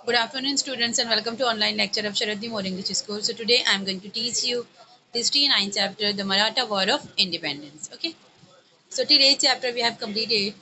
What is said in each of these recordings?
Good afternoon, students, and welcome to online lecture of Sharaddi More English School. So today I am going to teach you history 9th chapter, the Maratha War of Independence. Okay. So today's chapter we have completed.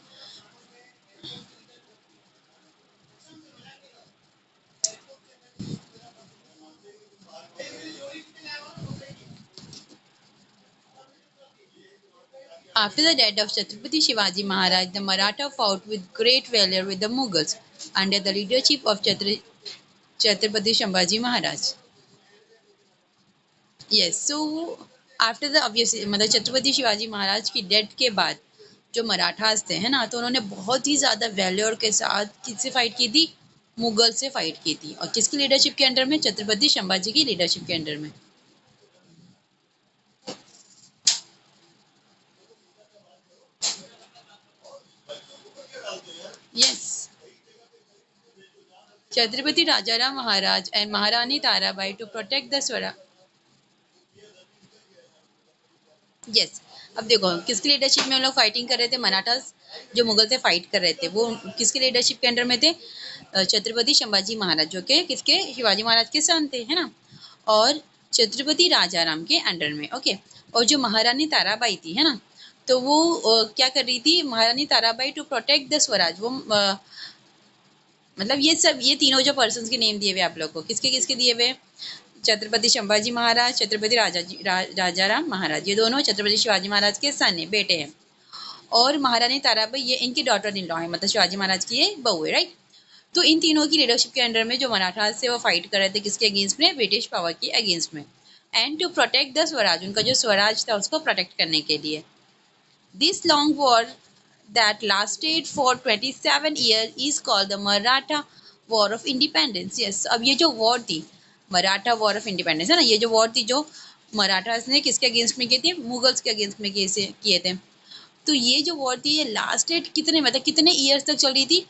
After the death of Chhatrapati Shivaji Maharaj, the Maratha fought with great valor with the Mughals under the leadership of Chhatrapati Shivaji Maharaj. Yes, so after the obviously मतलब छत्रपति शिवाजी महाराज की death के बाद जो मराठास थे है ना, तो उन्होंने बहुत ही ज्यादा वैल्योर के साथ किससे फाइट की थी? मुगल से फाइट की थी। और किसकी लीडरशिप के अंडर में? छत्रपति संभाजी की लीडरशिप के अंडर में। Yes, Chhatrapati Rajaram Maharaj and Maharani Tarabai to protect the swaraj. Yes, अब देखो किसकी लीडरशिप में हम लोग फाइटिंग कर रहे थे? मराठास जो मुगल से फाइट कर रहे थे वो किसकी लीडरशिप के अंडर में थे? छत्रपति संभाजी महाराज, जो के किसके? शिवाजी महाराज के सन थे, है ना। और छत्रपति राजाराम के अंडर में। ओके। और जो महारानी ताराबाई थी, है ना, तो वो क्या कर रही थी? Maharani Tarabai to protect the swaraj, वो मतलब ये सब ये तीनों जो पर्सन के नेम दिए हुए आप लोग को, किसके किसके दिए हुए? छत्रपति संभाजी महाराज, छत्रपति राजाराम महाराज, ये दोनों छत्रपति शिवाजी महाराज के सन है, बेटे हैं। और महारानी ताराबाई ये इनकी डॉटर इन लॉ है, मतलब शिवाजी महाराज की ये बहू है, राइट। तो इन तीनों की लीडरशिप के अंडर में जो मराठा से वो फाइट कर रहे थे, किसके अगेंस्ट में? ब्रिटिश पावर के अगेंस्ट में। And to protect the swaraj, उनका जो स्वराज था उसको प्रोटेक्ट करने के लिए। This long war that lasted for 27 year is called the Maratha war of independence. Yes, अब ये जो वॉर थी मराठा वॉर ऑफ इंडिपेंडेंस, है ना, ये जो वॉर थी जो मराठास ने किसके अगेंस्ट में की थी? मुगल्स के अगेंस्ट में किए थे। तो ये जो वॉर थी ये लास्टेड कितने, मतलब कितने ईयर्स तक चल रही थी?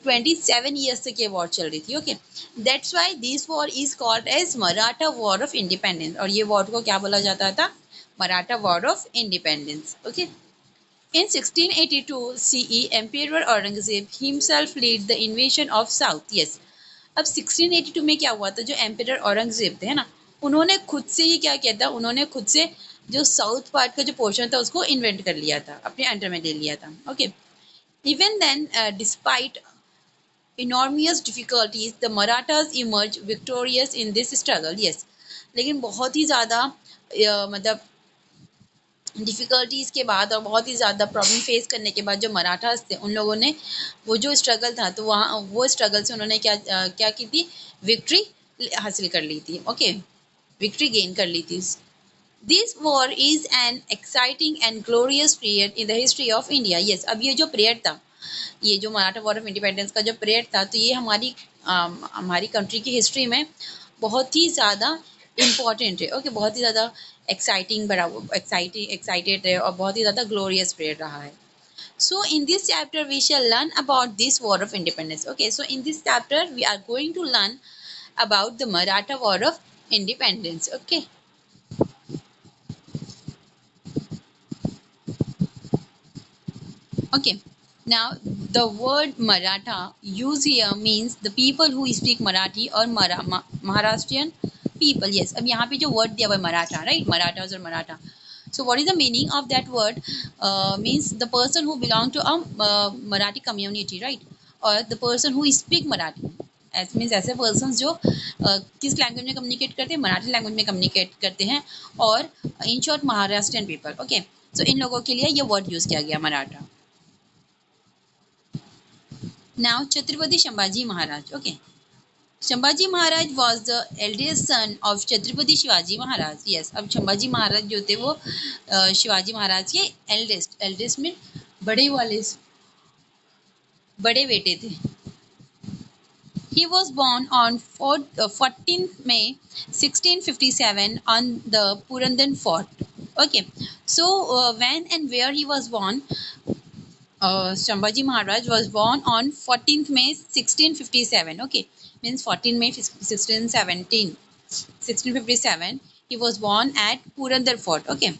27 ईयर्स तक ये वॉर चल रही थी। Okay, that's why this war is called as Maratha war of independence. और ये वॉर को क्या बोला जाता था? Maratha war of independence. Okay. In 1682 CE, Emperor Aurangzeb himself led the invasion of South. Yes, अब 1682 में क्या हुआ था? जो एम्परर औरंगजेब थे, है ना, उन्होंने खुद से ही क्या किया था? उन्होंने खुद से जो साउथ पार्ट का जो पोर्शन था उसको इन्वेंट कर लिया था, अपने अंडर में ले लिया था। Okay, even then despite enormous difficulties the Marathas emerged victorious in this struggle. Yes, लेकिन बहुत ही ज़्यादा मतलब डिफ़िकल्टीज़ के बाद और बहुत ही ज़्यादा प्रॉब्लम फेस करने के बाद जो मराठास थे उन लोगों ने वो जो स्ट्रगल था, तो वहाँ वो स्ट्रगल से उन्होंने क्या की थी? विक्ट्री हासिल कर ली थी। ओके, विक्ट्री गेन कर ली थी। This war is an exciting and glorious period in the history of India. Yes, अब ये जो पीरियड था, ये जो मराठा वॉर ऑफ इंडिपेंडेंस का जो पीरियड था, तो ये हमारी कंट्री की हिस्ट्री में बहुत ही ज़्यादा इम्पॉर्टेंट है। ओके, बहुत ही ज़्यादा एक्साइटिंग बड़ा एक्साइटेड है और बहुत ही ज़्यादा ग्लोरियस पीरियड रहा है। So in this chapter we shall learn about this war of independence. Okay, so in this chapter we are going to learn about the Maratha war of independence. Okay. Okay. Now the word Maratha used here means the people who speak Marathi or Maharashtrian people. Yes, अब यहाँ पे जो word दिया हुआ है Maratha, right? Marathas or Maratha. So what is the meaning of that word? Means the person who belong to a Marathi community, right? Or the person who speak Marathi. As means ऐसे persons जो किस language में communicate करते हैं? Marathi language में communicate करते हैं। और in short Maharashtrian people. Okay, so इन लोगों के लिए ये वर्ड यूज किया गया Maratha. Now Chhatrapati Sambhaji Maharaj. Okay, Sambhaji Maharaj was the eldest son of Chhatrapati Shivaji Maharaj. Yes, अब संभाजी महाराज जो थे वो शिवाजी महाराज के एल्डेस्ट में बड़े वाले बड़े बेटे थे। He was born on 14th May 1657 on the Purandan Fort. Okay, so when and where he was born? Sambhaji Maharaj was born on 14th May 1657. Okay, means 14 May 1657. He was born at Purandar Fort. Okay,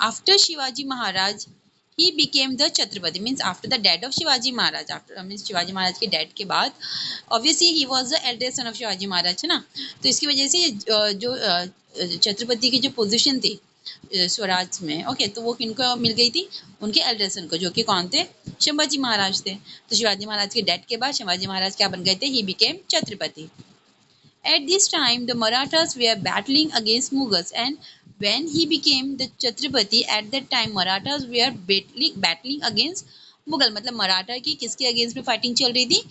after Shivaji Maharaj, he became the Chhatrapati, means after the death of Shivaji Maharaj, after means Shivaji Maharaj के death के बाद obviously he was the eldest son of Shivaji Maharaj, है ना। तो इसकी वजह से जो छत्रपति की जो पोजीशन थी स्वराज में, ओके, तो वो किनको मिल गई थी, उनके एल्डर सन को, जो कि कौन थे, संभाजी महाराज थे। तो शिवाजी महाराज के डेथ के बाद शिवाजी महाराज क्या बन गए थे, he became Chhatrapati. At this time, the Marathas were battling against Mughals, and when he became the Chhatrapati, at that time Marathas were battling against Mughal, मतलब मराठा की किसके अगेंस्ट में फाइटिंग चल रही थी,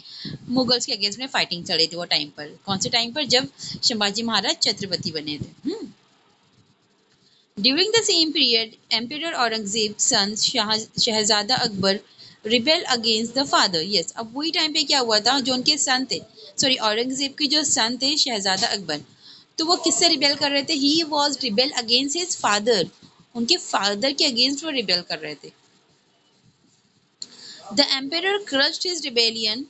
मुगल्स के अगेंस्ट में फाइटिंग चल रही थी वो टाइम पर। कौन से टाइम पर, जब संभाजी महाराज छत्रपति बने थे। During the same period, Emperor Aurangzeb's son शहजादा Akbar rebel against the father. Yes, अब वही टाइम पे क्या हुआ था, जो उनके सन थे, सॉरी औरंगजेब के जो सन थे शहजादा अकबर, तो वो किससे रिबेल कर रहे थे, he was rebel against his father, उनके फादर के अगेंस्ट वो रिबेल कर रहे थे। The emperor crushed his rebellion,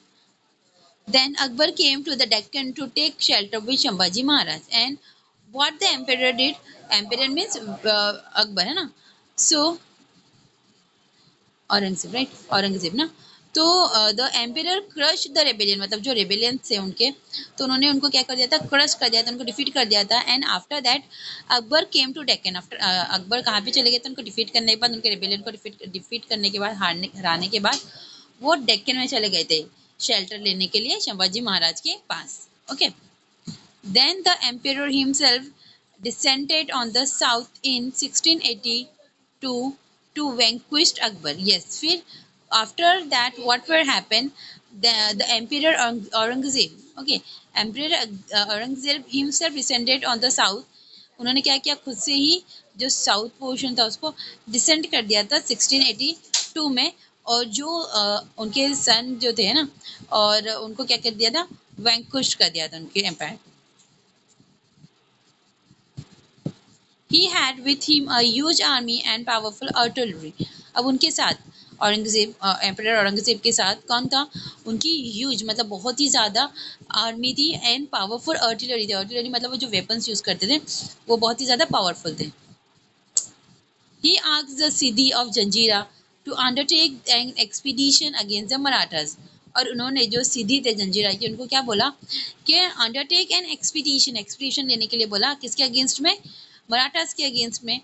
then Akbar came to the Deccan to take shelter with Sambhaji Maharaj, and what the emperor did, emperor means Akbar, है ना, सो औरंगजेब, राइट, औरंगजेब ना। तो the emperor crush the rebellion, मतलब जो रेबेलियन थे उनके, तो उन्होंने उनको क्या कर दिया था, क्रश कर दिया था, उनको डिफीट कर दिया था। And after that Akbar came to Deccan, after Akbar कहाँ पे चले गए थे, उनको डिफीट करने के बाद, उनके रेबेलियन को डिफीट करने के बाद, हराने के बाद वो डेक्कन में चले गए थे शेल्टर लेने के लिए संभाजी महाराज के पास। Okay, then the emperor himself descended on the south in 1682 to vanquish Akbar. Yes, फिर after that what will happen, the emperor Aurangzeb, okay, emperor Aurangzeb himself descended on the south, उन्होंने क्या किया, खुद से ही जो साउथ पोर्शन था उसको descend कर दिया था 1682 में, और जो उनके सन जो थे ना, और उनको क्या कर दिया था, वैंकुश कर दिया था उनके empire. He had with him a huge army and powerful artillery. अब उनके साथ औरंगजेब, एम्परर औरंगजेब के साथ कौन था, उनकी ह्यूज मतलब बहुत ही ज़्यादा आर्मी थी, एंड पावरफुल आर्टिलरी थी। आर्टिलरी मतलब वो जो वेपन्स यूज़ करते थे वो बहुत ही ज़्यादा पावरफुल थे। He asked the Siddhi of Janjira to undertake an expedition against the Marathas. और उन्होंने जो सिद्धि थे जंजीरा के, उनको क्या बोला कि अंडरटेक एन एक्सपीडिशन लेने के लिए बोला, किसके अगेंस्ट में, मराठास के अगेंस्ट में।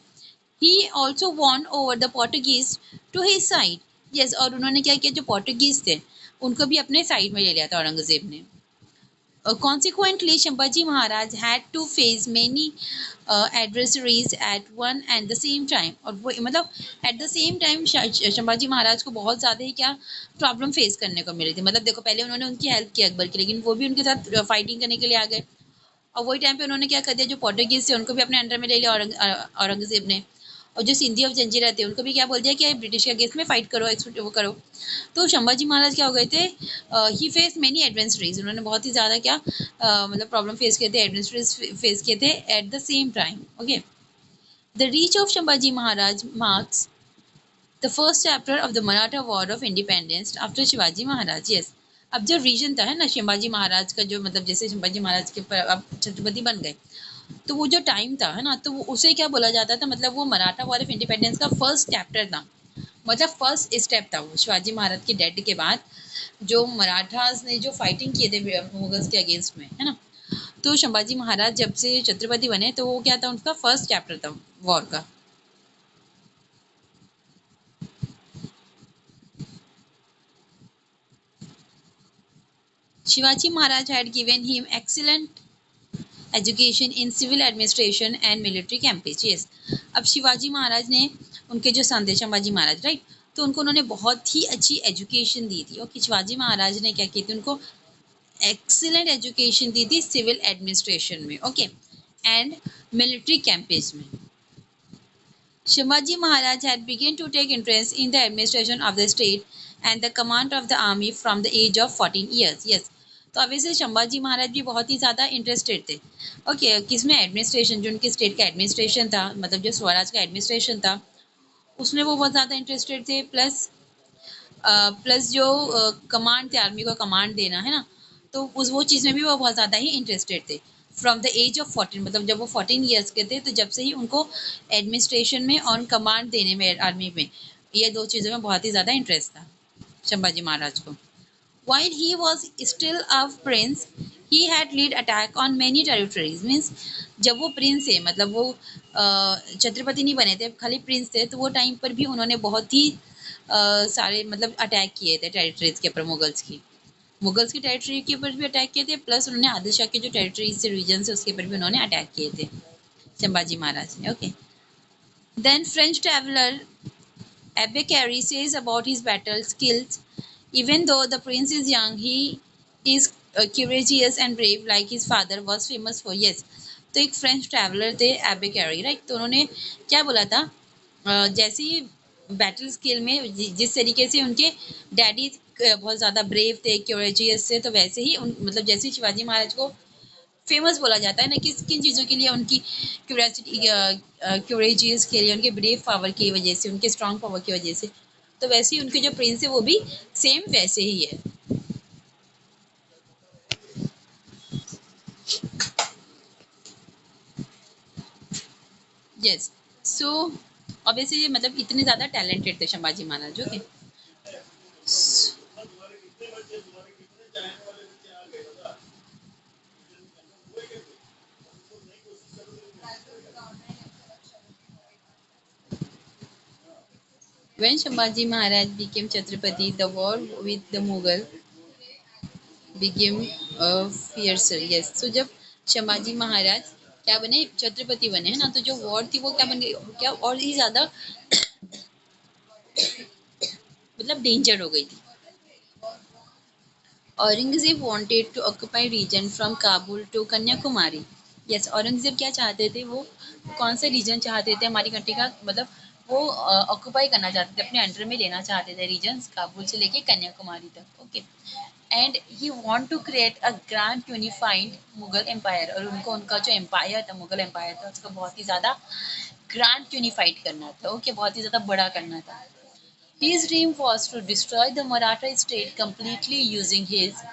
He also won over the Portuguese to his side. Yes, और उन्होंने क्या किया, जो पोर्टुगीज थे उनको भी अपने साइड में ले लिया था औरंगजेब ने। Consequently, Shambhaji Maharaj had to face many adversaries at one and the same time. और वो मतलब at the same time Shambhaji Maharaj को बहुत ज़्यादा ही क्या प्रॉब्लम फेस करने को मिली थी। मतलब देखो, पहले उन्होंने उनकी हेल्प की अकबर की, लेकिन वो भी उनके साथ फाइटिंग करने के लिए आ गए, और वही टाइम पे उन्होंने क्या कर दिया, जो पोर्टुगीज थे उनको भी अपने अंडर में ले लिया औरंगजेब ने, और जो सिंधी ऑफ जंजीरा थे उनको भी क्या बोल दिया कि ब्रिटिश के अगेंस्ट में फाइट करो, वो करो। तो संभाजी महाराज क्या हो गए थे, ही फेस मेनी एडवेंचरीज, उन्होंने बहुत ही ज़्यादा क्या मतलब प्रॉब्लम फेस किए थे, एडवेंचरीज फेस किए थे at the same time. Okay, the reach of Sambhaji Maharaj marks the first chapter of the Maratha war of independence after Shivaji Maharaj. Yes, अब जो रीजन था है ना संभाजी महाराज का, जो मतलब जैसे संभाजी महाराज के अब छत्रपति बन गए, तो वो जो टाइम था है ना, तो वो उसे क्या बोला जाता था, मतलब वो मराठा वॉर ऑफ इंडिपेंडेंस का फर्स्ट चैप्टर था, मतलब फर्स्ट स्टेप था वो शिवाजी महाराज के डेथ के बाद, जो मराठास ने जो फाइटिंग किए थे मुगल्स के अगेंस्ट में, है ना। तो संभाजी महाराज जब से छत्रपति बने, तो वो क्या था, उनका फर्स्ट चैप्टर था वॉर का। Shivaji Maharaj had given him excellent education in civil administration and military campaigns. Yes, अब शिवाजी महाराज ने उनके जो सन थे संभाजी महाराज, राइट, तो उनको उन्होंने बहुत ही अच्छी एजुकेशन दी थी। ओके, शिवाजी महाराज ने क्या की थी, उनको एक्सीलेंट एजुकेशन दी थी सिविल एडमिनिस्ट्रेशन में, ओके, एंड मिलिट्री कैंपेज में। Shivaji Maharaj had begun to take interest in the administration of the state and the command of the army from the age of 14 years. Yes, तो obviously Sambhaji Maharaj भी बहुत ही ज़्यादा interested थे। Okay, किसमें, administration, जो उनके स्टेट का एडमिनिस्ट्रेशन था, मतलब जो स्वराज का एडमिनिस्ट्रेशन था, उसमें वो बहुत ज़्यादा इंटरेस्टेड थे। प्लस जो कमांड थे, आर्मी को कमांड देना, है ना, तो वो चीज़ में भी वो बहुत ज़्यादा ही इंटरेस्टेड थे। फ्रॉम द एज ऑफ 14, मतलब जब वो 14 ईयर्स के थे, तो जब से ही उनको एडमिनिस्ट्रेशन में ऑन कमांड देने में आर्मी में ये दो चीज़ों में बहुत ही ज़्यादा इंटरेस्ट था संभाजी महाराज को। While he was still a prince, he had led attack on many territories. Means जब वो प्रिंस है, मतलब वो छत्रपति नहीं बने थे, खाली प्रिंस थे, तो वो टाइम पर भी उन्होंने बहुत ही सारे मतलब अटैक किए थे टेरिटरीज के ऊपर मुगल्स की टेरिटरी के ऊपर भी अटैक किए थे, प्लस उन्होंने आदिल शाह के जो टेरिटरीज से रीजन है उसके ऊपर भी उन्होंने अटैक किए थे संभाजी महाराज ने। Okay, then French traveller Abbe Carey says about his battle skills, even though the prince is young, he is courageous and brave like his father was famous for. Yes, तो एक फ्रेंच ट्रैवलर थे एबे carry, right. तो उन्होंने क्या बोला था, जैसे ही बैटल स्किल में जिस तरीके से उनके डैडी बहुत ज़्यादा ब्रेव थे, क्यूरेजियस थे, तो वैसे ही मतलब जैसे शिवाजी महाराज को फेमस बोला जाता है ना, किस किन चीज़ों के लिए, उनकी क्यूरियोसिटी, क्यूरेजियस के लिए, उनके ब्रेव पावर की वजह से, उनके स्ट्रॉन्ग पावर की वजह से, तो वैसे ही उनके जो प्रिंस है वो भी सेम वैसे ही है। यस, सो ऑब्वियसली मतलब इतने ज़्यादा टैलेंटेड थे Sambhaji Maharaj. Okay, when Shambhaji Maharaj became Chhatrapati, the war with the Mughal became fiercer. Yes, so जब संभाजी महाराज क्या बने, छत्रपति बने, है ना, तो जो वॉर थी वो क्या बन गई, क्या और ही ज़्यादा मतलब डेंजर हो गई थी। Aurangzeb wanted to occupy region from Kabul to Kanyakumari. Yes, Aurangzeb क्या चाहते थे, वो कौन सा रीजन चाहते थे हमारी कंट्री का, मतलब वो ऑक्यूपाई करना चाहते थे, अपने अंडर में लेना चाहते थे रीजन, काबुल से लेके कन्याकुमारी तक। Okay, and he want to create a grand unified Mughal empire, और उनको उनका जो एम्पायर था, मुगल एम्पायर था, उसको बहुत ही ज़्यादा ग्रैंड यूनिफाइड करना था। ओके, बहुत ही ज़्यादा बड़ा करना था। His dream was to destroy the Maratha state completely using his,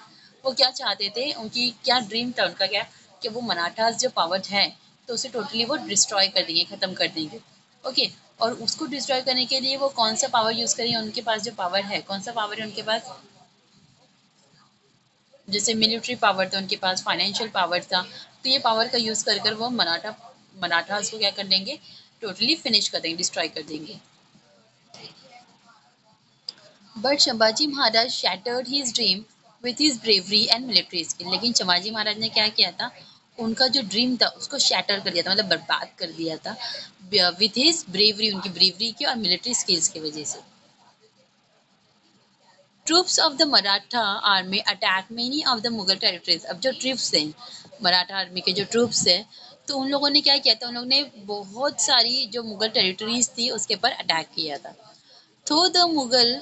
वो क्या चाहते थे, उनकी क्या ड्रीम था उनका, क्या कि वो मराठास जो पावर है तो उसे टोटली वो डिस्ट्रॉय कर देंगे, खत्म कर देंगे। ओके, और उसको डिस्ट्रॉय करने के लिए वो कौन सा पावर यूज करेंगे, उनके पास जो पावर है, कौन सा पावर है उनके पास, जैसे मिलिट्री पावर था उनके पास, फाइनेंशियल पावर था, तो ये पावर का यूज कर कर वो मराठास को क्या कर देंगे, टोटली फिनिश कर देंगे, डिस्ट्रॉय कर देंगे। But Sambhaji Maharaj shattered his dream with his bravery and military skill. लेकिन संभाजी महाराज ने क्या किया था, उनका जो ड्रीम था उसको शैटर कर दिया था, मतलब बर्बाद कर दिया था विथ हिज ब्रेवरी, उनकी ब्रेवरी की और मिलिट्री स्किल्स की वजह से। Troops of the Maratha army attack many of the Mughal territories. अब जो ट्रूप्स हैं, मराठा आर्मी के जो ट्रूप्स हैं, तो उन लोगों ने क्या किया था, उन लोगों ने बहुत सारी जो मुगल टेरिटरीज थी उसके ऊपर अटैक किया था। तो the Mughal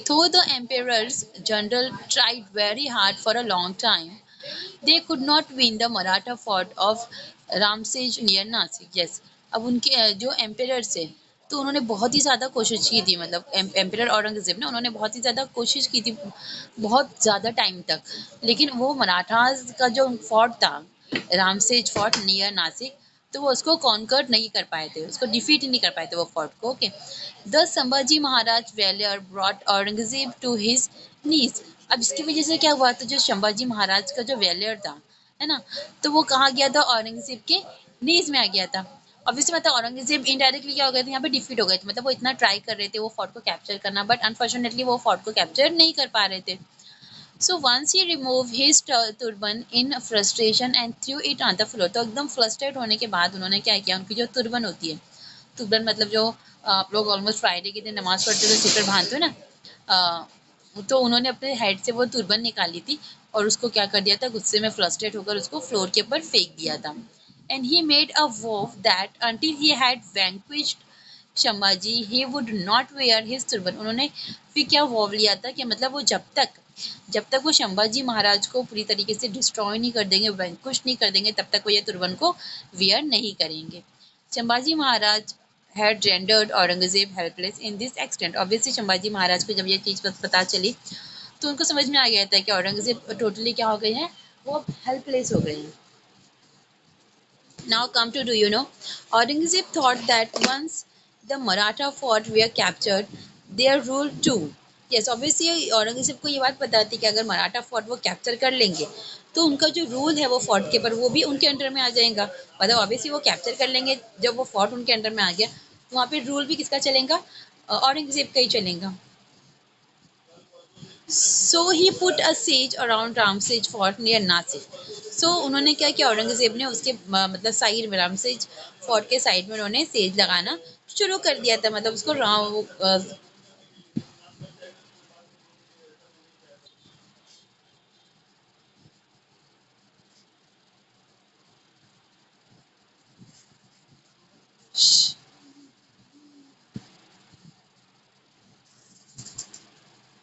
Though the emperor's general tried very hard for a long time, they could not win the Maratha fort of Ramsej near Nasik. Yes, अब उनके जो एम्पेरर थे, तो उन्होंने बहुत ही ज़्यादा कोशिश की थी, मतलब एम्पेरर औरंगजेब ने, उन्होंने बहुत ही ज़्यादा कोशिश की थी बहुत ज़्यादा टाइम तक, लेकिन वो मराठास का जो फोर्ट था, रामसेज फोर्ट नियर नासिक, तो वो उसको कॉन्कर्ड नहीं कर पाए थे, उसको डिफीट नहीं कर पाए थे वो फोर्ट को। ओके, द संभाजी महाराज वेलियर brought Aurangzeb to his knees. अब इसकी वजह से क्या हुआ था, जो संभाजी महाराज का जो वेलियर था, है ना, तो वो कहाँ गया था, औरंगजेब के नीज में आ गया था। ऑब्वियसली मतलब औरंगजेब इनडायरेक्टली क्या हो गए थे, यहाँ पे डिफीट हो गए थे, मतलब वो इतना ट्राई कर रहे थे वो फोर्ट को कैप्चर करना, बट अनफॉर्चुनेटली वो फोर्ट को कैप्चर नहीं कर पा रहे थे। So once he removed his turban in frustration and threw it on the floor, तो एकदम फ्रस्ट्रेट होने के बाद उन्होंने क्या किया, उनकी जो तुरबन होती है, तुरबन मतलब जो आप लोग ऑलमोस्ट फ्राइडे के दिन नमाज पढ़ते हुए सिर पर बांधते हो ना, तो उन्होंने अपने हेड से वो तुरबन निकाली थी और उसको क्या कर दिया था, गुस्से में फ्रस्ट्रेट होकर उसको फ्लोर के ऊपर फेंक दिया था। And he made a vow that until he had vanquished Shambhaji he would not wear his turban. उन्होंने फिर क्या वॉव लिया था कि मतलब वो जब तक वो शंभाजी महाराज को पूरी तरीके से डिस्ट्रॉय नहीं कर देंगे, वैंकुश नहीं कर देंगे, तब तक वो ये तुरबन को वेयर नहीं करेंगे। Shambhaji Maharaj had rendered Aurangzeb helpless in this extent. Obviously Shambhaji Maharaj को जब ये चीज़ पता चली तो उनको समझ में आ गया था कि औरंगजेब टोटली क्या हो गए हैं, वो हेल्पलेस हो गए हैं। Now come to, do you know, Aurangzeb thought that once the Maratha fort were captured, their rule too. Yes, obviously Aurangzeb को ये बात पता थी कि अगर मराठा फोर्ट वो कैप्चर कर लेंगे तो उनका जो रूल है वो फोर्ट के पर वो भी उनके अंडर में आ जाएगा। मतलब ऑब्वियसली वो कैप्चर कर लेंगे, जब वो फोर्ट उनके अंडर में आ गया तो वहाँ पे रूल भी किसका चलेगा, औरंगजेब का ही चलेगा। So he put a siege around Ramsej fort near Nashik. So उन्होंने क्या किया, औरंगजेब ने उसके मतलब साइड में, रामसेज फोर्ट के साइड में उन्होंने सेज लगाना शुरू कर दिया था। मतलब उसको Ram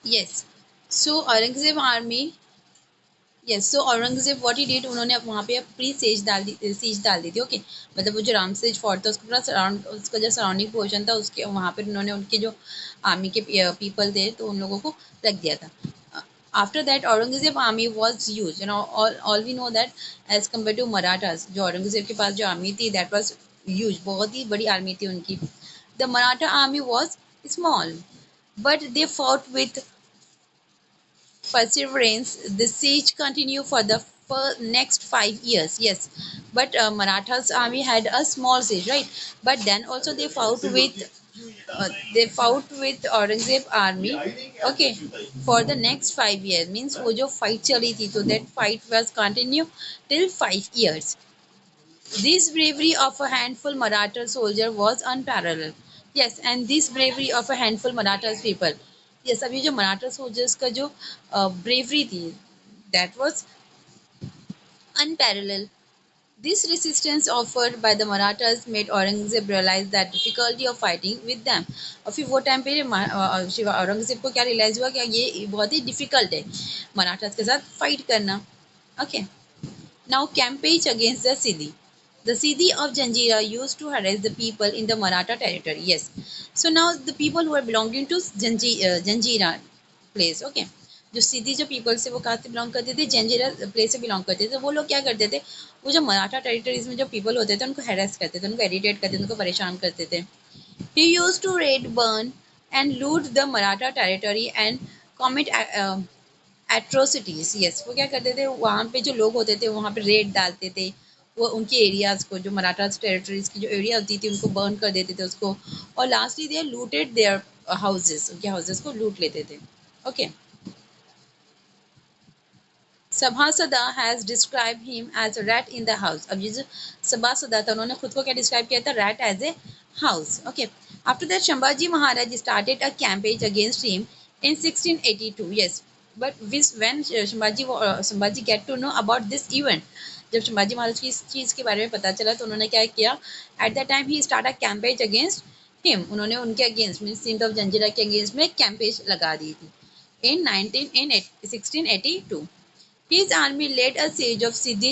yes. So Aurangzeb army, yes, so Aurangzeb what he did, उन्होंने वहाँ पे प्री सीज डाल दी थी। ओके, मतलब वो जो रामसेज फोर्ट था उसको पूरा सराउंड, उसका जो सराउंडिंग पोर्शन था उसके वहाँ पे उन्होंने उनके जो आर्मी के पीपल थे तो उन लोगों को रख दिया था। After that Aurangzeb army was use, you know, all we know that as compare to Marathas, जो औरंगजेब के पास जो आर्मी थी दैट वॉज यूज, बहुत ही बड़ी आर्मी थी उनकी। The Maratha army was small but they fought with perseverance. The siege continued for the next 5 years. Yes, but Marathas army had a small siege, right? But then also they fought with Aurangzeb army. Okay, for the next 5 years, means वो जो fight चली थी, so that fight was continue till 5 years. This bravery of a handful Maratha soldier was unparalleled. Yes, and this bravery of a handful Maratha people. Yes, अब ये जो Maratha soldiers का जो bravery थी, that was unparalleled. This resistance offered by the Marathas made Aurangzeb realize that difficulty of fighting with them. और फिर वो time पे शिवा औरंगजेब को क्या रियलाइज हुआ कि ये बहुत ही डिफिकल्ट है मराठास के साथ फाइट करना। Okay, now campaigns against the Siddhi. The Siddhi of Janjira used to harass the people in the Maratha territory. Yes. So now the people who are belonging to Janjira place, okay. जो सीधी जो people से वो कहाँ से belong करते थे, जंजीरा place से belong करते थे। वो लोग क्या करते थे, वो जो मराठा टेरिटरीज में जो पीपल होते थे उनको हेरेस करते थे, उनको इरिटेट करते थे, उनको परेशान करते थे। He used to raid, burn and loot the Maratha territory and commit atrocities. Yes, वो क्या करते थे, वहाँ पे जो लोग होते थे वहाँ पे रेड डालते थे, वो उनके एरियाज को, जो मराठा टेरिटरीज की जो एरिया होती थी उनको बर्न कर देते थे उसको, और lastly they looted their houses, उनके हाउसेस को लूट लेते थे। Okay, Sabhasad has describe him as a rat in the house. अब ये जो सभासदा था उन्होंने खुद को क्या डिस्क्राइब किया था, rat as a house. Okay, after that Shambhaji Maharaj started a campaign against him in 1682। yes, but this when Sambhaji get to know about this event, जब संभाजी महाराज की इस चीज के बारे में पता चला तो उन्होंने क्या किया, at the time he start a campaign against him, उन्होंने उनके against mean Sindh of Janjira के अगेंस्ट में कैंपेन लगा दी थी in 1682। His army led a siege of Siddhi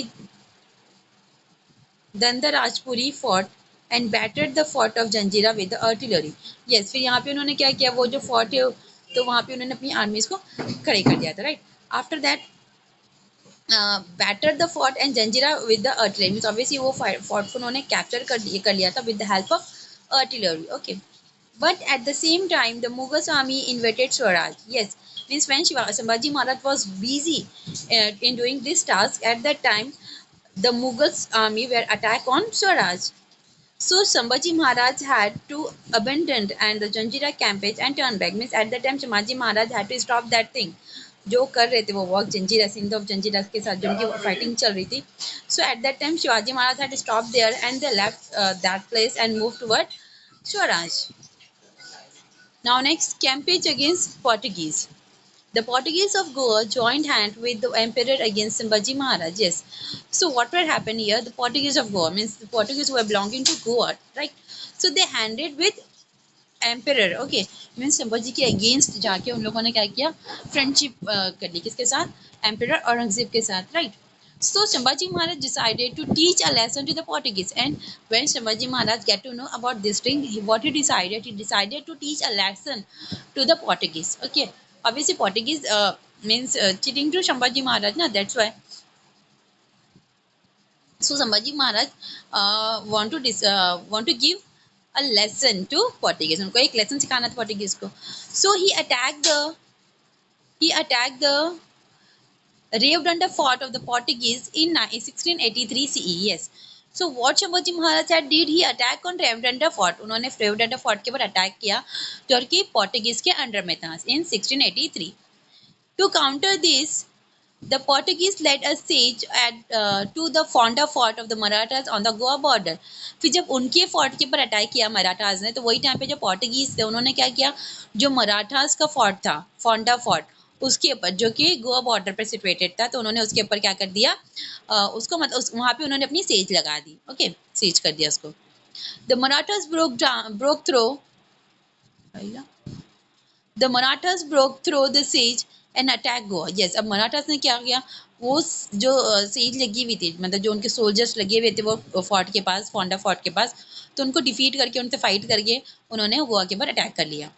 Dandarajpuri fort and battered the fort of Janjira with the artillery। Yes, फिर यहाँ पे उन्होंने क्या किया, वो जो फोर्ट है तो वहाँ पे उन्होंने अपनी आर्मीज को खड़े कर दिया था, right. After that batter the fort and Janjira with the artillery, means obviously वो फोर्ट को उन्होंने कैप्चर कर लिया था with the help of artillery। Okay, but at the same time the Mughal army invaded Swaraj। Yes, means when Sambhaji Maharaj was busy in doing this task, at that time the Mughals army were attacked on Swaraj. So Sambhaji Maharaj had to abandon and the Janjira campaign and turn back. Means at that time Sambhaji Maharaj had to stop that thing. जो कर रहे थे वो वॉक Janjira, Siddi of Janjira के साथ जो उनकी फाइटिंग चल रही थी। So at that time Shivaji Maharaj had stopped there and they left that place and moved toward Swaraj. Now next, campaign against Portuguese. The Portuguese of Goa joined hand with the emperor against Sambhaji Maharaj. Yes. So what will happen here? The Portuguese of Goa means the Portuguese who are belonging to Goa, right? So they handed with emperor. Okay, means Sambhaji के against जाके उन लोगों ने क्या किया, friendship कर ली किसके साथ, एम्परर औरंगजेब के साथ, right. So Sambhaji Maharaj decided to teach a lesson to the Portuguese, and when Sambhaji Maharaj get to know about this thing, what he decided to teach a lesson to the Portuguese. Okay, obviously Portuguese means cheating to Sambhaji Maharaj, na, that's why So Sambhaji Maharaj want to give a lesson to Portuguese. उनको एक lesson सिखाना था Portuguese को. So he attacked the raved under fort of the Portuguese in 1683 CE. Yes. So what Shambhaji Maharaj had did, he attack on Ravdanda fort. उन्होंने Ravdanda fort के ऊपर attack किया जो कि पोर्टुगीज के अंडर में था in 1683. To counter this, the Portuguese led a siege to the Fonda fort of the Marathas on the Goa border. फिर जब उनके फोर्ट के ऊपर अटैक किया मराठास ने, तो वही टाइम पे जो पोर्टुगीज थे उन्होंने क्या किया, जो मराठास का फोर्ट था फोंडा फोर्ट, उसके ऊपर जो कि गोवा बॉर्डर पर सिचुएटेड था, तो उन्होंने उसके ऊपर क्या कर दिया, उसको मतलब वहां पे उन्होंने अपनी सेज लगा दी. ओके, सेज कर दिया उसको. The Marathas broke through The Marathas broke through the siege and attacked Goa. Yes, अब मराठास ने क्या किया, वो जो siege लगी हुई थी, मतलब जो उनके सोल्जर्स लगे हुए थे वो फोर्ट के पास, फोंडा फोर्ट के पास, तो उनको डिफीट करके, उनसे फाइट करके उन्होंने गोवा के ऊपर अटैक कर लिया.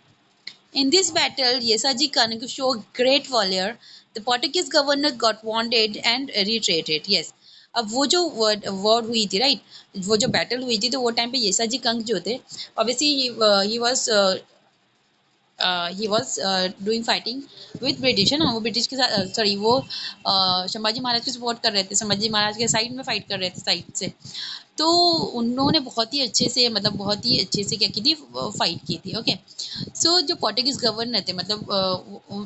In this battle, Yesaji Kanaka showed great valor. The Portuguese governor got wounded and retreated. Yes. अब वो जो वॉर हुई थी, राइट, वो जो बैटल हुई थी, तो वो टाइम पे येसाजी कंक जो थे, obviously he was doing fighting with British, है ना, वो ब्रिटिश के साथ, सॉरी, वो संभाजी महाराज को सपोर्ट कर रहे थे, संभाजी महाराज के साइड में फाइट कर रहे थे, साइड से. तो उन्होंने बहुत ही अच्छे से, मतलब बहुत ही अच्छे से क्या की थी, फाइट की थी. ओके. सो जो पोर्टुगीज गवर्नर थे, मतलब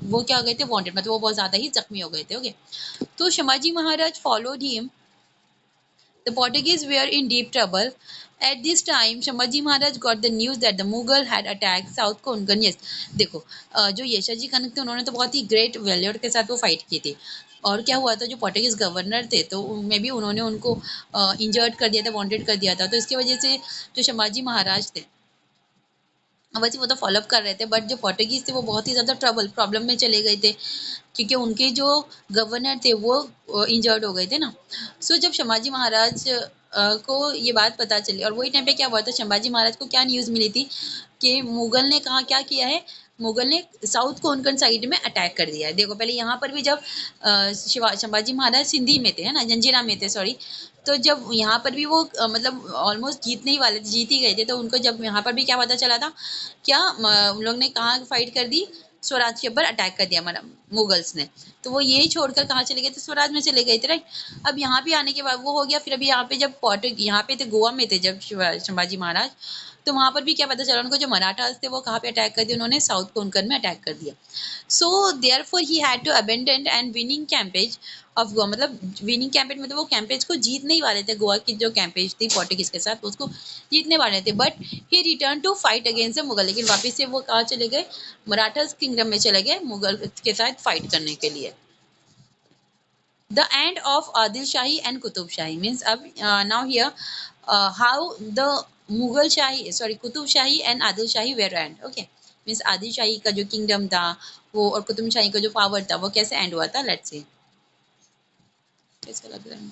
वो क्या हो गए थे, वांटेड, मतलब वो बहुत ज़्यादा ही जख्मी हो गए थे. ओके. तो Sambhaji Maharaj followed him. The Portuguese were in deep trouble. At this time, Shambhaji Maharaj got the news that the Mughal had attacked South Konkan. Yes, देखो, जो येसाजी कनक थे उन्होंने तो बहुत ही ग्रेट वेल्योर के साथ वो फाइट की थी. और क्या हुआ था, जो पोर्टुगीज गवर्नर थे, तो मे बी उन्होंने उनको इंजर्ड कर दिया था, वांटेड कर दिया था, तो इसकी वजह से जो संभाजी महाराज थे, वैसे वो तो फॉलोअप कर रहे थे, बट जो पोर्टुगीज थे वो बहुत ही ज़्यादा प्रॉब्लम में चले गए थे, क्योंकि उनके जो गवर्नर थे वो इंजर्ड हो गए थे ना. सो जब संभाजी महाराज को ये बात पता चली, और वही टाइम पे क्या हुआ था, संभाजी महाराज को क्या न्यूज़ मिली थी कि मुगल ने कहा क्या किया है, मुगल ने साउथ कोंकण साइड में अटैक कर दिया है. देखो, पहले यहाँ पर भी जब संभाजी महाराज सिंधी में थे, है ना, जंजीरा में थे, सॉरी, तो जब यहाँ पर भी वो मतलब ऑलमोस्ट जीतने ही वाले थे, जीत ही गए थे, तो उनको जब यहाँ पर भी क्या पता चला था, क्या उन लोग ने कहाँ फाइट कर दी, स्वराज के ऊपर अटैक कर दिया मतलब मुगल्स ने, तो वो यही छोड़कर कहाँ चले गए थे, स्वराज में चले गए थे, राइट. अब यहाँ पे आने के बाद वो हो गया. फिर अभी यहाँ पे जब यहाँ पे थे, गोवा में थे जब संभाजी महाराज, तो वहाँ पर भी क्या पता चला उनको, जो मराठास थे वो कहाँ पे अटैक कर दिया, उन्होंने साउथ कोंकण में अटैक कर दिया. So therefore he had to abandon and winning campaign of Goa. मतलब विनिंग कैंपेज मतलब वो कैंपेज को जीतने ही वाले थे, गोवा की जो कैंपेज थी पोर्टुगीज के साथ उसको जीतने वाले थे, but he return to fight against the Mughal. लेकिन वापस से वो कहाँ चले गए, मराठास किंगडम में चले गए मुगल के साथ फाइट करने के लिए. The end of Adil Shahi and Qutub Shahi means now here how the Mughal Shahi, sorry, Qutub Shahi and Adil Shahi were end. Okay, means Adil Shahi का जो kingdom था वो और कुतुब शाही का जो power था वो कैसे end हुआ था, let's see. कैसा लग रहा है?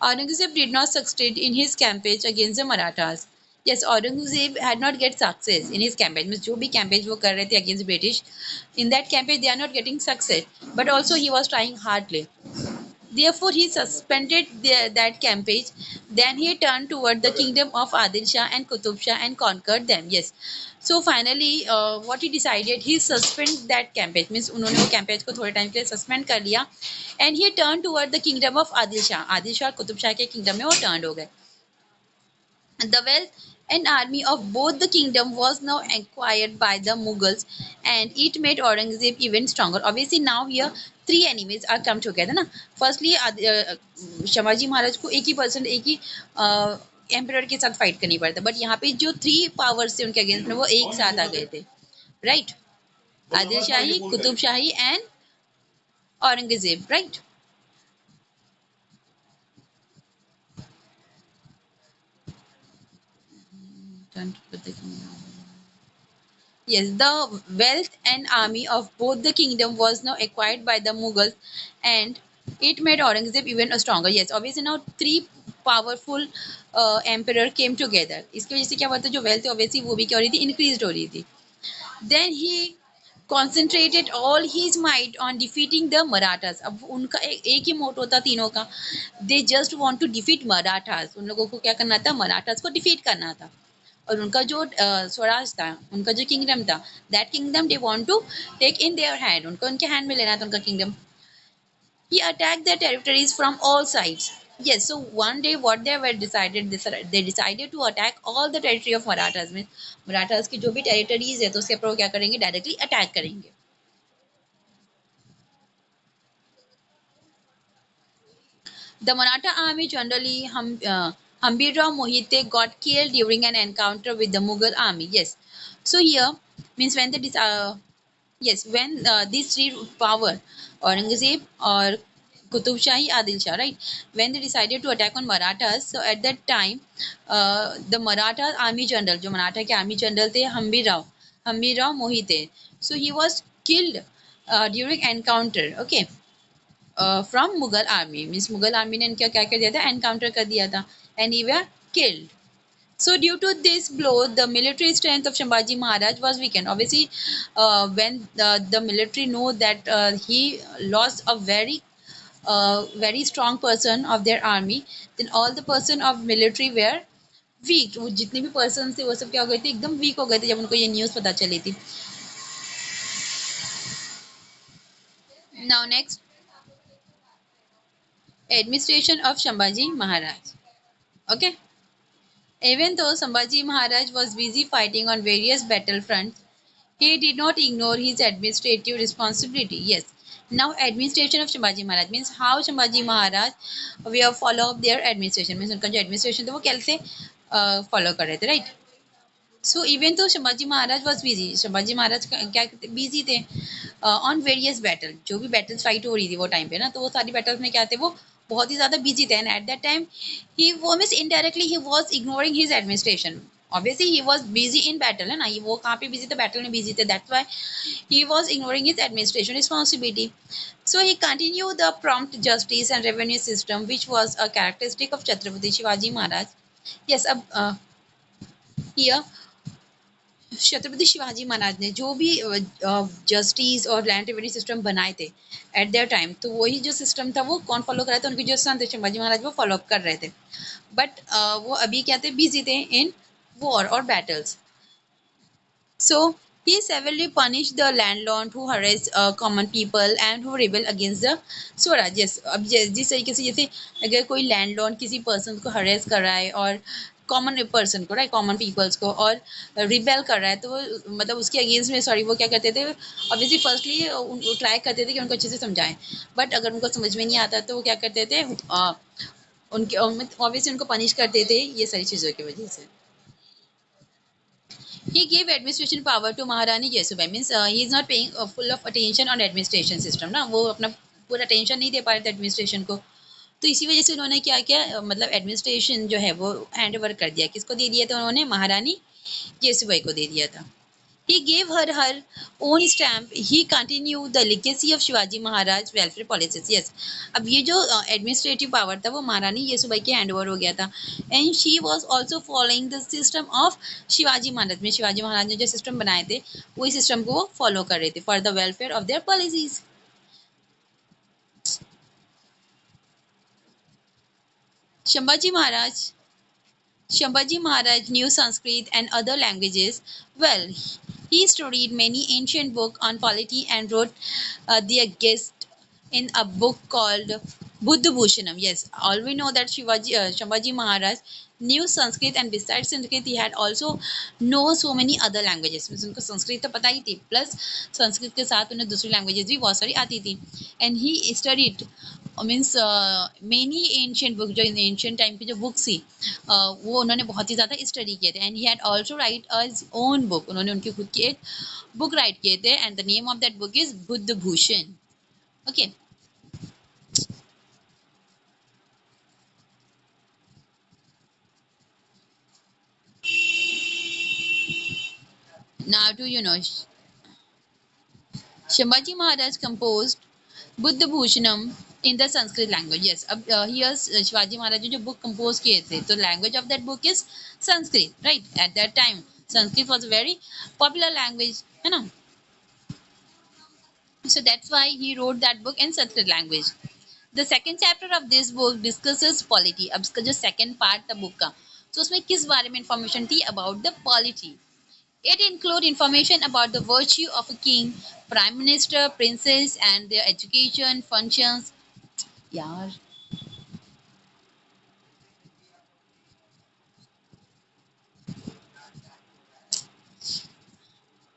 Aurangzeb did not succeed in his campaign against the Marathas. Yes, Aurangzeb had not get success in his campaign. Means जो भी campaign वो कर रहे थे against British, in that campaign they are not getting success. But also he was trying hardly. Therefore, he suspended that campaign. Then he turned toward the kingdom of Adil Shah and Qutub Shah and conquered them. Yes. So finally, what he decided, he suspend that campaign. Means उन्होंने वो campaign को थोड़े time के लिए suspend कर लिया. And he turned toward the kingdom of Adil Shah. Adil Shah और Qutub Shah के kingdom में वो turned हो गए. The wealth and army of both the kingdom was now acquired by the Mughals, and it made Aurangzeb even stronger. Obviously, now here three enemies are come together. ना, firstly Shambhaji Maharaj को एक ही person, एक ही emperor के साथ fight करनी पड़ता, but यहाँ पे जो थ्री पावर्स थे उनके अगेंस्ट में वो एक साथ आ गए थे, right. Adil shahi, Qutub shahi and Aurangzeb, right. Yes, the wealth and army of both the kingdom was now acquired by the Mughals, and it made Aurangzeb even stronger. Yes, obviously now three powerful emperor came together. इसकी वजह से क्या हुआ था, जो wealth है obviously वो भी क्या हो रही थी, increased हो रही थी. Then he concentrated all his might on defeating the Marathas. अब उनका एक ही मोटो था तीनों का, they just want to defeat Marathas. उन लोगों को क्या करना था, मराठास को डिफीट करना था. और उनका जो स्वराज था, उनका जो किंगडम था, that kingdom they want to take in their hand. उनको उनके हैंड में लेना था उनका kingdom. He attacked their territories from all sides. Yes, so one day what they were decided, they decided to attack all the territory of Marathas. Means Marathas की जो भी territories है तो उसके ऊपर वो क्या करेंगे, डायरेक्टली अटैक करेंगे. The Maratha army generally Hambirrao Mohite got killed during an encounter with the Mughal army. Yes, so here means when yes, when these three power, Aurangzeb or Qutub Shahi, Adil Shah, right? When they decided to attack on Marathas, so at that time, the Maratha army general, जो Maratha के army general थे, Hambirrao Mohite. So he was killed during encounter. Okay, from Mughal army. Means Mughal army ने इनका क्या कर दिया था, encounter कर दिया था, and he were killed. So due to this blow, the military strength of Shambhaji Maharaj was weakened. Obviously, when the military know that he lost a very strong person of their army, then all the person of military were weak. वो जितने भी persons थे वो सब क्या हो गए थे, एकदम weak हो गए थे जब उनको ये news पता चली थी. Now next, administration of Shambhaji Maharaj. Okay. Even though Sambhaji Maharaj was busy fighting on various battlefronts, he did not ignore his administrative responsibility. Yes. Now, administration of Shambhaji Maharaj means how Shambhaji Maharaj we have follow up their administration. Means उनका जो administration था वो कैसे follow कर रहे थे, right? So even though Shambhaji Maharaj was busy, Shambhaji Maharaj क्या busy थे on various battles. जो भी battles fight हो रही थी वो time पे ना, तो वो सारी battles में क्या थे, वो बहुत ही ज़्यादा busy थे. And at that time, वो means indirectly he was ignoring his administration. Obviously he was busy in battle है ना, वो कहाँ पे busy थे, battle में busy थे. That's why he was ignoring his administration responsibility. So he continued the prompt justice and revenue system, which was a characteristic of Chhatrapati Shivaji Maharaj. Yes, अब here Chhatrapati Shivaji Maharaj ने जो भी जस्टिस और land revenue system बनाए थे eight their time, तो वही जो सिस्टम था वो कौन फॉलो कर रहा था, उनके जो सन थे शिवाजी महाराज वो फॉलो कर रहे थे. बट वो अभी क्या थे, बिजी थे इन वॉर और battles. So he severely punished the landlord who harassed common people and who rebel against the Swaraj. Yes, अब जिस तरीके से जैसे अगर कोई लैंडलॉर्ड किसी पर्सन को हरेस कर रहा है और कॉमन पर्सन को, राइट, कॉमन पीपल्स को, और रिबेल कर रहा है, तो वो मतलब उसके अगेंस्ट में सॉरी वो क्या करते थे, ऑब्वियसली फर्स्टली ट्राई करते थे कि उनको अच्छे से समझाएं. बट अगर उनको समझ में नहीं आता तो वो क्या करते थे, उनके ऑब्वियसली उनको पनिश करते थे ये सारी चीज़ों की वजह से. He gave administration power to Maharani Jaisubai. Means he is not paying full of attention on administration system ना, वो अपना पूरा attention नहीं दे पा रहे थे administration को. तो इसी वजह से उन्होंने क्या किया, मतलब एडमिनिस्ट्रेशन जो है वो हैंड ओवर कर दिया. किसको दे दिया था उन्होंने, महारानी जेसुबाई को दे दिया था. He gave her own stamp. He continued the legacy of Shivaji Maharaj welfare policies. Yes, अब ये जो administrative power था वो महारानी येसुबाई के हैंड ओवर हो गया था. And she was also following the system of Shivaji Maharaj. में शिवाजी महाराज ने जो सिस्टम बनाए थे वही सिस्टम को वो फॉलो कर रहे थे for the welfare of their policies. Shambhaji Maharaj Shambhaji Maharaj knew Sanskrit and other languages well. He studied many ancient books on polity and wrote their guest in a book called Buddha Bhushanam. Yes, all we know that Shambhaji Maharaj knew Sanskrit, and besides Sanskrit he had also know so many other languages. Means उनको संस्कृत तो पता ही थी, plus Sanskrit के साथ उन्हें दूसरी languages भी बहुत सारी आती थी. And he studied means many ancient book, जो एंशियंट टाइम की जो बुक्स थी वो उन्होंने बहुत ही ज़्यादा स्टडी किए थे. And he had also write his own book. उन्होंने उनकी खुद की एक बुक राइट किए थे, and the name of that book is Budh Bhushan. Okay, now do you know Shambhaji Maharaj composed Budh Bhushanam in the Sanskrit language. Yes, अब हियर शिवाजी महाराज ने जो बुक कंपोज किए थे तो language of that book is Sanskrit, right. At that time Sanskrit was very popular language, है ना. So that's why he wrote that book in Sanskrit language. The second chapter of this book discusses polity. अब इसका जो second part था book का, तो उसमें किस बारे में information थी about the polity. It include information about the virtue of a king, prime minister, princes, and their education functions. यार,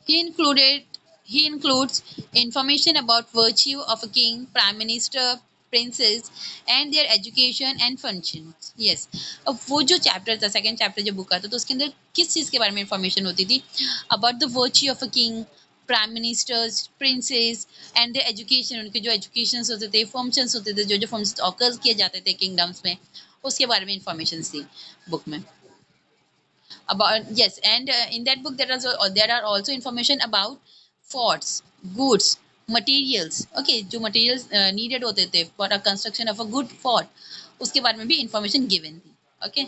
He included he includes information about virtue of a king, prime minister, princes, and their education and functions. Yes. अब वो जो chapter था, second chapter जो book का था, तो उसके अंदर किस चीज़ के बारे में इंफॉर्मेशन होती थी? About the virtue of a king, prime ministers, princess and there education, उनके जो एजुकेशन होते थे, फंक्शंस होते थे, जो जो फंक्शंस ऑकर किए जाते थे किंगडम्स में, उसके बारे में इंफॉर्मेशन थी बुक में. About, yes, and in that book there are also information about forts, goods, materials. Okay, जो materials needed होते थे for a construction of a good fort, उसके बारे में भी information given थी. Okay.